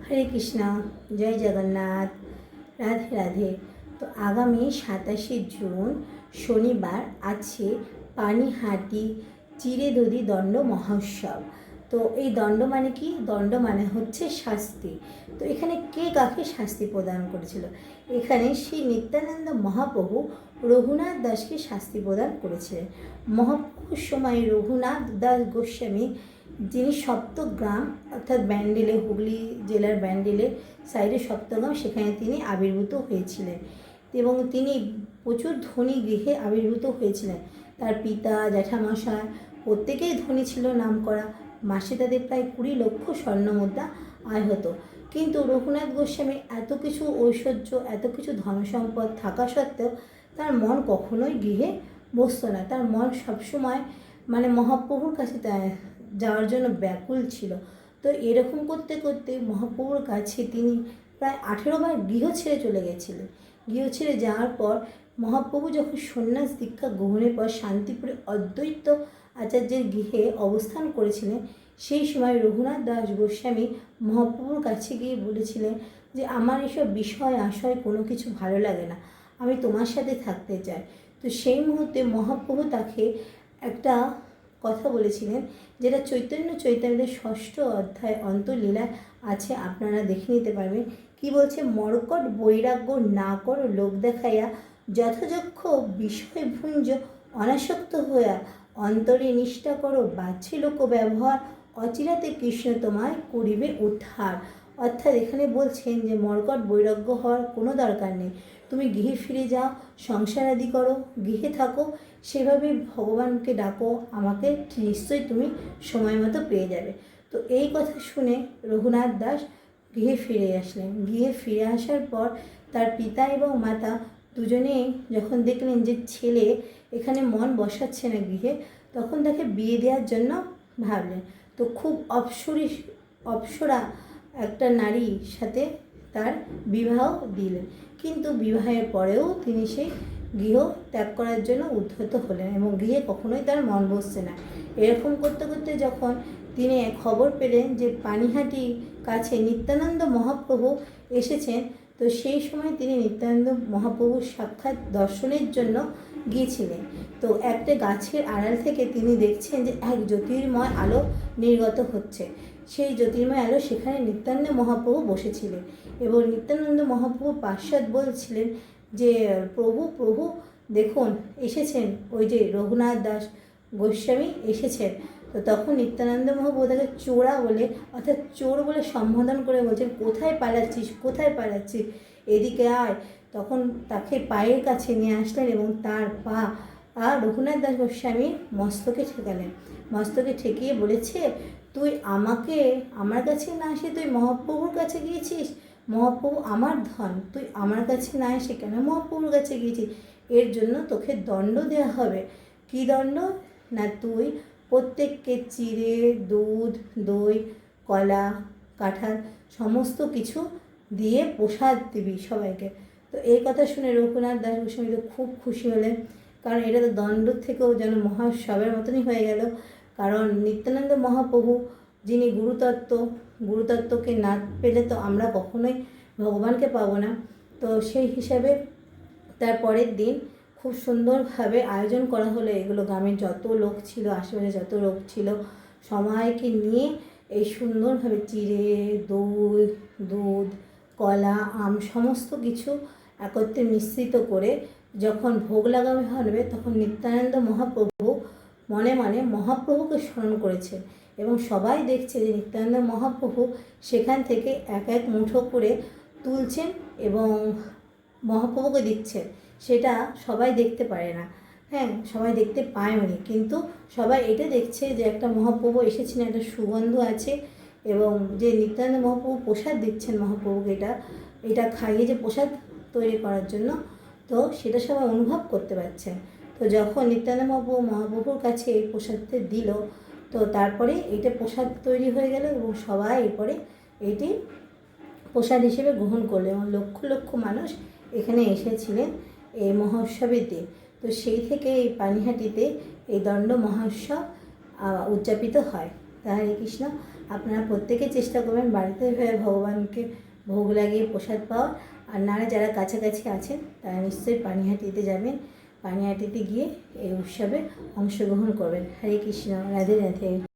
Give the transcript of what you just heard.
হরে কৃষ্ণা, জয় জগন্নাথ, রাধে রাধে। তো আগামী 27 জুন শনিবার আছে পানিহাটি চিরেদধি দণ্ড মহোৎসব। তো এই দণ্ড মানে কি? দণ্ড মানে হচ্ছে শাস্তি। তো এখানে কে কাকে শাস্তি প্রদান করেছিল? এখানে শ্রী নিত্যানন্দ মহাপ্রভু রঘুনাথ দাসকে শাস্তি প্রদান করেছিলেন। মহাপ্রভুর সময় রঘুনাথ দাস গোস্বামী, যিনি সপ্তগ্রাম অর্থাৎ ব্যান্ডেলে, হুগলি জেলার ব্যান্ডেলের সাইডে সপ্তগ্রাম, সেখানে তিনি আবির্ভূত হয়েছিলেন এবং তিনি প্রচুর ধনী গৃহে আবির্ভূত হয়েছিলেন। তার পিতা, জ্যাঠামশাই প্রত্যেকেই ধনী ছিল, নামকরা। মাসে তাদের প্রায় 20 লক্ষ স্বর্ণমুদ্রা আয় হতো। কিন্তু রঘুনাথ গোস্বামীর এত কিছু ঐশ্বর্য, এত কিছু ধনসম্পদ থাকা সত্ত্বেও তার মন কখনোই গৃহে বসত না। তার মন সবসময় মহাপ্রভুর কাছে যাওয়ার জন্য ব্যাকুল ছিল। তো এরকম করতে করতে মহাপ্রভুর কাছে তিনি প্রায় 18 বার গৃহ ছেড়ে চলে গেছিলেন। গৃহ ছেড়ে যাওয়ার পর মহাপ্রভু যখন সন্ন্যাস দীক্ষা গ্রহণের পর শান্তিপুরে অদ্বৈত আচার্যের গৃহে অবস্থান করেছিলেন, সেই সময় রঘুনাথ দাস গোস্বামী মহাপ্রভুর কাছে গিয়ে বলেছিলেন যে আমার এসব বিষয় আশয় কোনো কিছু ভালো লাগে না, আমি তোমার সাথে থাকতে চাই। তো সেই মুহূর্তে মহাপ্রভু তাকে একটা কথা বলেছিলেন, যেটা চৈতন্য চৈতন্যের 6ষ্ঠ অধ্যায় অন্তলীলায় আছে, আপনারা দেখে নিতে পারবেন। কি বলছে? মরকট বৈরাগ্য না করো লোক দেখাইয়া, যথাযক্ষ বিষয় ভুঞ্জ অনাসক্ত হইয়া, অন্তরে নিষ্ঠা করো বাহ্যে লোক ব্যবহার, অচিরাতে কৃষ্ণ তোমায় করিবে উদ্ধার। অর্থাৎ এখানে বলছেন যে মরকট বৈরাগ্য হওয়ার কোনো দরকার নেই। তুমি গৃহে ফিরে যাও, সংসার আদি করো, গৃহে থাকো, সেভাবে ভগবানকে ডাকো, আমাকে নিশ্চয়ই তুমি সময় মতো পেয়ে যাবে। তো এই কথা শুনে রঘুনাথ দাস গৃহে ফিরে আসলেন। গৃহে ফিরে আসার পর তার পিতা এবং মাতা দুজনেই যখন দেখলেন যে ছেলে এখানে মন বসাচ্ছে না গৃহে, তখন তাকে বিয়ে দেওয়ার জন্য ভাবলেন। তো খুব অপ্সরা একটা নারীর সাথে তার বিবাহ দিলেন। কিন্তু বিবাহের পরেও তিনি সেই গৃহ ত্যাগ করার জন্য উদ্ধত হলেন এবং গৃহে কখনোই তার মন বসছে না। এরকম করতে করতে যখন তিনি খবর পেলেন যে পানিহাটি কাছে নিত্যানন্দ মহাপ্রভু এসেছেন, তো সেই সময় তিনি নিত্যানন্দ মহাপ্রভুর সাক্ষাৎ দর্শনের জন্য গিয়েছিলেন। তো একটা গাছের আড়াল থেকে তিনি দেখছেন যে এক জ্যোতির্ময় আলো নির্গত হচ্ছে। সেই জ্যোতির্ময় আলো, সেখানে নিত্যানন্দ মহাপ্রভু বসেছিলেন এবং নিত্যানন্দ মহাপ্রভু পার্শ্বদ বলছিলেন যে প্রভু প্রভু দেখুন এসেছেন, ওই যে রঘুনাথ দাস গোস্বামী এসেছেন। তো তখন নিত্যানন্দ মহাপ্রভু তাকে চোরা বলে, অর্থাৎ চোর বলে সম্বোধন করে বলছেন, কোথায় পালাচ্ছিস, কোথায় পালাচ্ছিস, এদিকে আয়। তখন তাকে পায়ের কাছে নিয়ে আসলেন এবং তার পা রঘুনাথ দাস গোস্বামীর মস্তকে ঠেকালেন। মস্তকে ঠেকিয়ে বলেছে, তুই আমার কাছে না এসে তুই মহাপ্রভুর কাছে গিয়েছিস? মহাপ্রভু আমার ধন, তুই আমার কাছে না এসে কেন মহাপ্রভুর কাছে গিয়েছিস? এর জন্য তোকে দণ্ড দেওয়া হবে। কী দণ্ড? না, তুই প্রত্যেককে চিড়ে, দুধ, দই, কলা, কাঁঠাল সমস্ত কিছু দিয়ে প্রসাদ দিবি সবাইকে। তো এই কথা শুনে রঘুনাথ দাস গোস্বামী তো খুব খুশি হলেন, কারণ এটা তো দণ্ড থেকেও যেন মহাসবের মতনই হয়ে গেল। কারণ নিত্যানন্দ মহাপ্রভু যিনি গুরুতত্ত্বকে না পেলে তো আমরা কখনোই ভগবানকে পাবো না। তো সেই হিসাবে তার পরের দিন খুব সুন্দরভাবে আয়োজন করা হলো। এগুলো গ্রামের যত লোক ছিল, আশেপাশে যত লোক ছিল, সবাইকে নিয়ে এই সুন্দরভাবে চিড়ে, দই, দুধ, কলা, আম সমস্ত কিছু একত্রে মিশ্রিত করে যখন ভোগ লাগানো হবে, তখন নিত্যানন্দ মহাপ্রভু মনে মনে মহাপ্রভুকে স্মরণ করেছেন এবং সবাই দেখছে যে নিত্যানন্দ মহাপ্রভু সেখান থেকে এক এক মুঠো করে তুলছেন এবং মহাপ্রভুকে দিচ্ছেন। সেটা সবাই দেখতে পারে না, হ্যাঁ, সবাই দেখতে পায়নি, কিন্তু সবাই এটা দেখছে যে একটা মহাপ্রভু এসেছেন, একটা সুগন্ধ আছে এবং যে নিত্যানন্দ মহাপ্রভু প্রসাদ দিচ্ছেন মহাপ্রভুকে, এটা খাইয়ে যে প্রসাদ তৈরি করার জন্য, তো সেটা সবাই অনুভব করতে পারছেন। তো যখন নিত্যানন্দ মহাপ্রভুর কাছে এই প্রসাদটা দিল, তো তারপরে এইটা প্রসাদ তৈরি হয়ে গেল এবং সবাই এরপরে এটি প্রসাদ হিসেবে গ্রহণ করলো এবং লক্ষ লক্ষ মানুষ এখানে এসেছিলেন এই মহোৎসবের দিন। তো সেই থেকে এই পানিহাটিতে এই দণ্ড মহোৎসব উদযাপিত হয়। তা হরে কৃষ্ণ। আপনারা প্রত্যেকে চেষ্টা করবেন বাড়িতে হয়ে ভগবানকে ভোগ লাগিয়ে প্রসাদ পাওয়া। আর নারা যারা কাছাকাছি আছেন তারা নিশ্চয়ই পানিহাটিতে যাবেন, পানিহাটিতে গিয়ে এই উৎসবে অংশগ্রহণ করবেন। হরে কৃষ্ণ, রাধে রাধে।